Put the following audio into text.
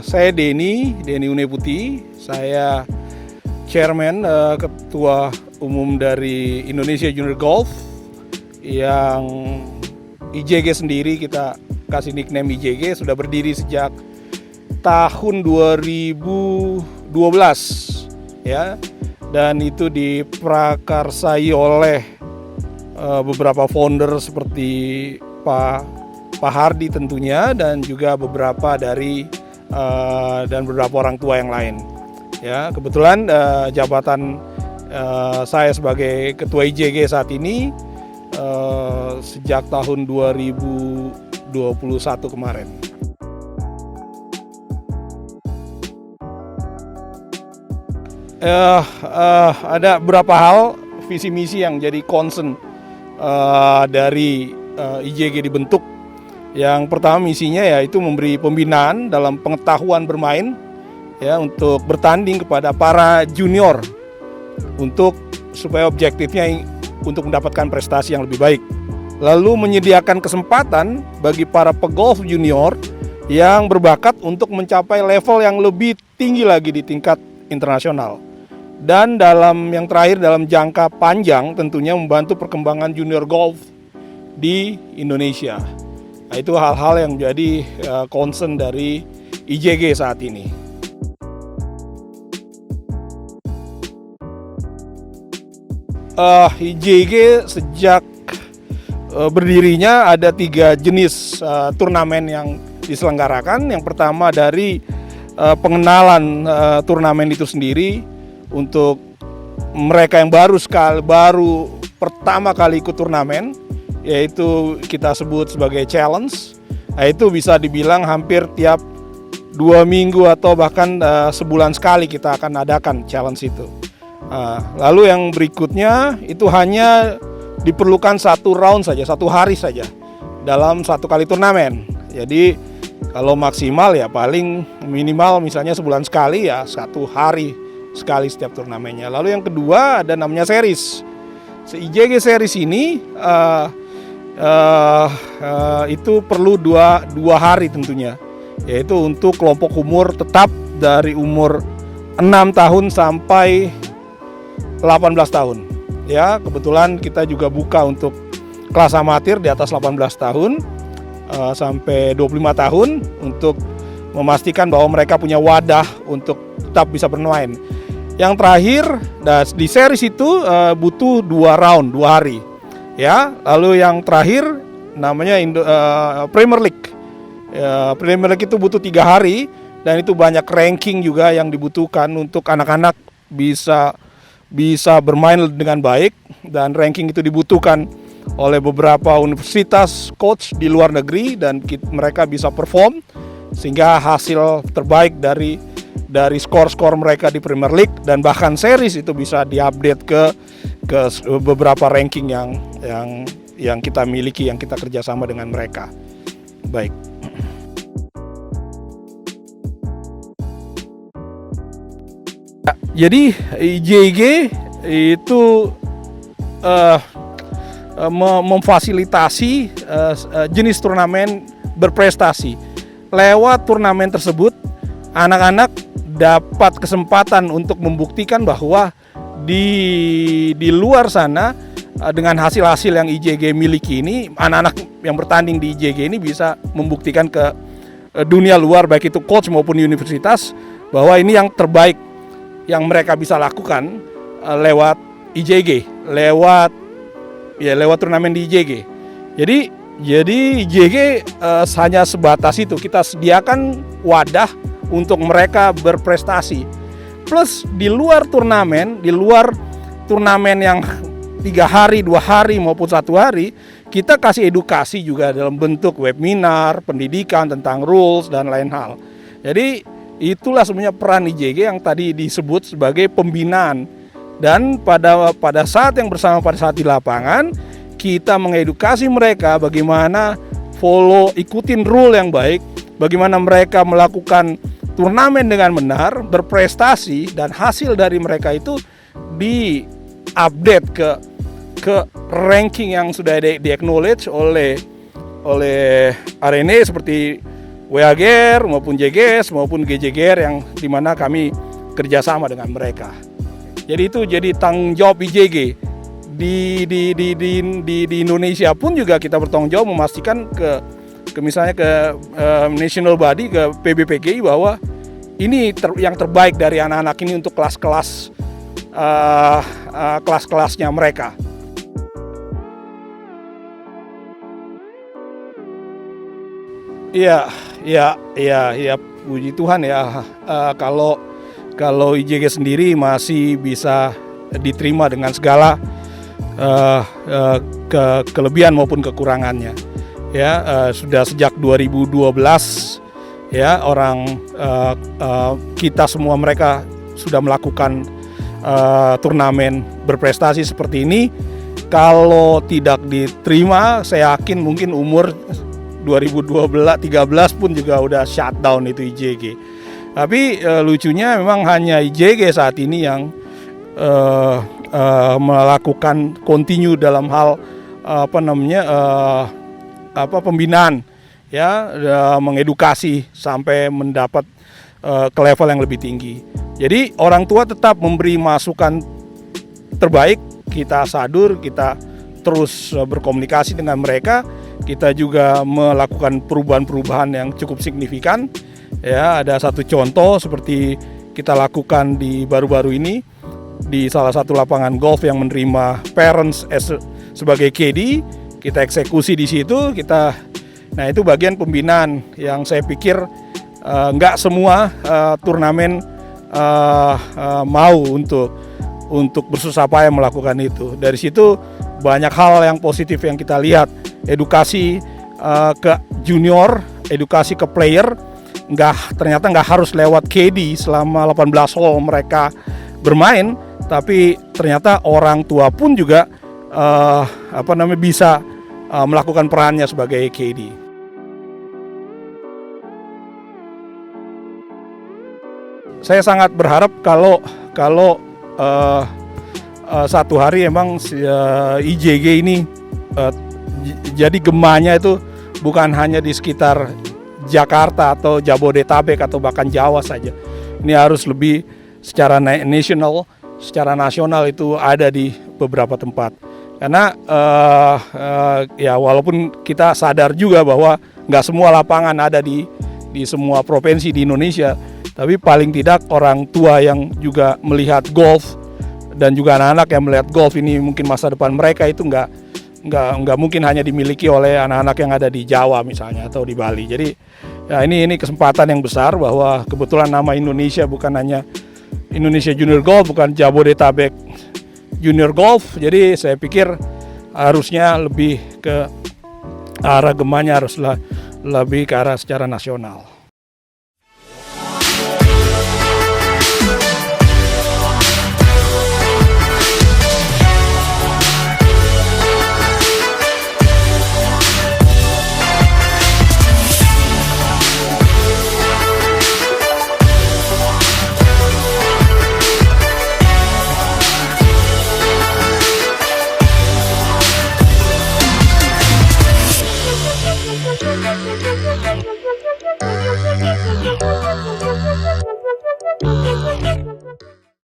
Saya Denny Uneputi. Saya chairman, ketua umum dari Indonesia Junior Golf, yang IJG sendiri kita kasih nickname IJG, sudah berdiri sejak tahun 2012 ya, dan itu diprakarsai oleh beberapa founder seperti Pak Hardy tentunya, dan juga beberapa dari dan beberapa orang tua yang lain. Ya, kebetulan jabatan saya sebagai ketua IJG saat ini sejak tahun 2021 kemarin. Ada beberapa hal visi misi yang jadi concern dari IJG dibentuk. Yang pertama misinya yaitu memberi pembinaan dalam pengetahuan bermain ya, untuk bertanding kepada para junior, supaya objektifnya untuk mendapatkan prestasi yang lebih baik. Lalu menyediakan kesempatan bagi para pegolf junior yang berbakat untuk mencapai level yang lebih tinggi lagi di tingkat internasional. Dan yang terakhir, dalam jangka panjang tentunya membantu perkembangan junior golf di Indonesia. Nah, itu hal-hal yang menjadi concern dari IJG saat ini. IJG sejak berdirinya ada 3 jenis turnamen yang diselenggarakan. Yang pertama dari pengenalan turnamen itu sendiri untuk mereka yang baru pertama kali ikut turnamen, yaitu kita sebut sebagai challenge. Nah, itu bisa dibilang hampir tiap 2 minggu atau bahkan sebulan sekali kita akan adakan challenge itu. Lalu yang berikutnya itu hanya diperlukan 1 round saja, 1 hari saja dalam 1 kali turnamen. Jadi kalau maksimal ya paling minimal misalnya sebulan sekali, ya 1 hari sekali setiap turnamennya. Lalu yang kedua ada namanya series. IJG series ini itu perlu dua hari tentunya, yaitu untuk kelompok umur tetap dari umur 6 tahun sampai 18 tahun. Ya, kebetulan kita juga buka untuk kelas amatir di atas 18 tahun sampai 25 tahun untuk memastikan bahwa mereka punya wadah untuk tetap bisa bermain. Yang terakhir di series itu butuh 2 round, 2 hari. Ya, lalu yang terakhir namanya Premier League. Premier League itu butuh 3 hari, dan itu banyak ranking juga yang dibutuhkan untuk anak-anak bisa bermain dengan baik, dan ranking itu dibutuhkan oleh beberapa universitas coach di luar negeri, dan mereka bisa perform sehingga hasil terbaik dari skor-skor mereka di Premier League dan bahkan series itu bisa diupdate ke beberapa ranking yang kita miliki, yang kita kerjasama dengan mereka. Baik. Jadi IJG itu memfasilitasi jenis turnamen berprestasi. Lewat turnamen tersebut, anak-anak dapat kesempatan untuk membuktikan bahwa di luar sana, dengan hasil-hasil yang IJG miliki ini, anak-anak yang bertanding di IJG ini bisa membuktikan ke dunia luar, baik itu coach maupun universitas, bahwa ini yang terbaik yang mereka bisa lakukan lewat IJG, lewat turnamen di IJG. Jadi IJG hanya sebatas itu, kita sediakan wadah untuk mereka berprestasi. Plus di luar turnamen yang 3 hari, 2 hari maupun 1 hari, kita kasih edukasi juga dalam bentuk webinar, pendidikan tentang rules dan lain hal. Jadi itulah sebenarnya peran IJG yang tadi disebut sebagai pembinaan. Dan pada saat yang bersama, pada saat di lapangan, kita mengedukasi mereka bagaimana ikutin rule yang baik, bagaimana mereka melakukan turnamen dengan benar, berprestasi, dan hasil dari mereka itu di-update ke ranking yang sudah di-acknowledge oleh RNA seperti WAGR maupun JGS maupun GJGR yang dimana kami kerjasama dengan mereka. Jadi itu jadi tanggung jawab IJG. Di Indonesia pun juga kita bertanggung jawab memastikan ke misalnya ke national body, ke PBPGI bahwa ini yang terbaik dari anak-anak ini untuk kelas-kelasnya mereka. Iya, puji Tuhan ya. Kalau IJG sendiri masih bisa diterima dengan segala kelebihan maupun kekurangannya. Ya, sudah sejak 2012 ya kita semua mereka sudah melakukan turnamen berprestasi seperti ini. Kalau tidak diterima, saya yakin mungkin umur 2012-13 pun juga udah shutdown itu IJG. Tapi lucunya memang hanya IJG saat ini yang melakukan continue dalam hal pembinaan ya, mengedukasi sampai mendapat ke level yang lebih tinggi. Jadi orang tua tetap memberi masukan terbaik, kita sadur, kita terus berkomunikasi dengan mereka. Kita juga melakukan perubahan-perubahan yang cukup signifikan. Ya, ada satu contoh seperti kita lakukan di baru-baru ini di salah satu lapangan golf yang menerima parents sebagai KD. Kita eksekusi di situ. Nah itu bagian pembinaan yang saya pikir nggak semua turnamen mau untuk bersusah payah melakukan itu. Dari situ banyak hal yang positif yang kita lihat. Edukasi ke junior, edukasi ke player, ternyata nggak harus lewat KD selama 18 hole mereka bermain, tapi ternyata orang tua pun juga bisa melakukan perannya sebagai KD. Saya sangat berharap kalau satu hari emang IJG ini jadi gemanya itu bukan hanya di sekitar Jakarta atau Jabodetabek atau bahkan Jawa saja. Ini harus lebih secara nasional itu ada di beberapa tempat. Karena ya walaupun kita sadar juga bahwa nggak semua lapangan ada di semua provinsi di Indonesia, tapi paling tidak orang tua yang juga melihat golf dan juga anak-anak yang melihat golf ini mungkin masa depan mereka itu nggak mungkin hanya dimiliki oleh anak-anak yang ada di Jawa misalnya atau di Bali. Jadi ya ini kesempatan yang besar bahwa kebetulan nama Indonesia bukan hanya Indonesia Junior Golf, bukan Jabodetabek Junior Golf. Jadi saya pikir harusnya lebih ke arah gemanya haruslah lebih ke arah secara nasional. Thank you.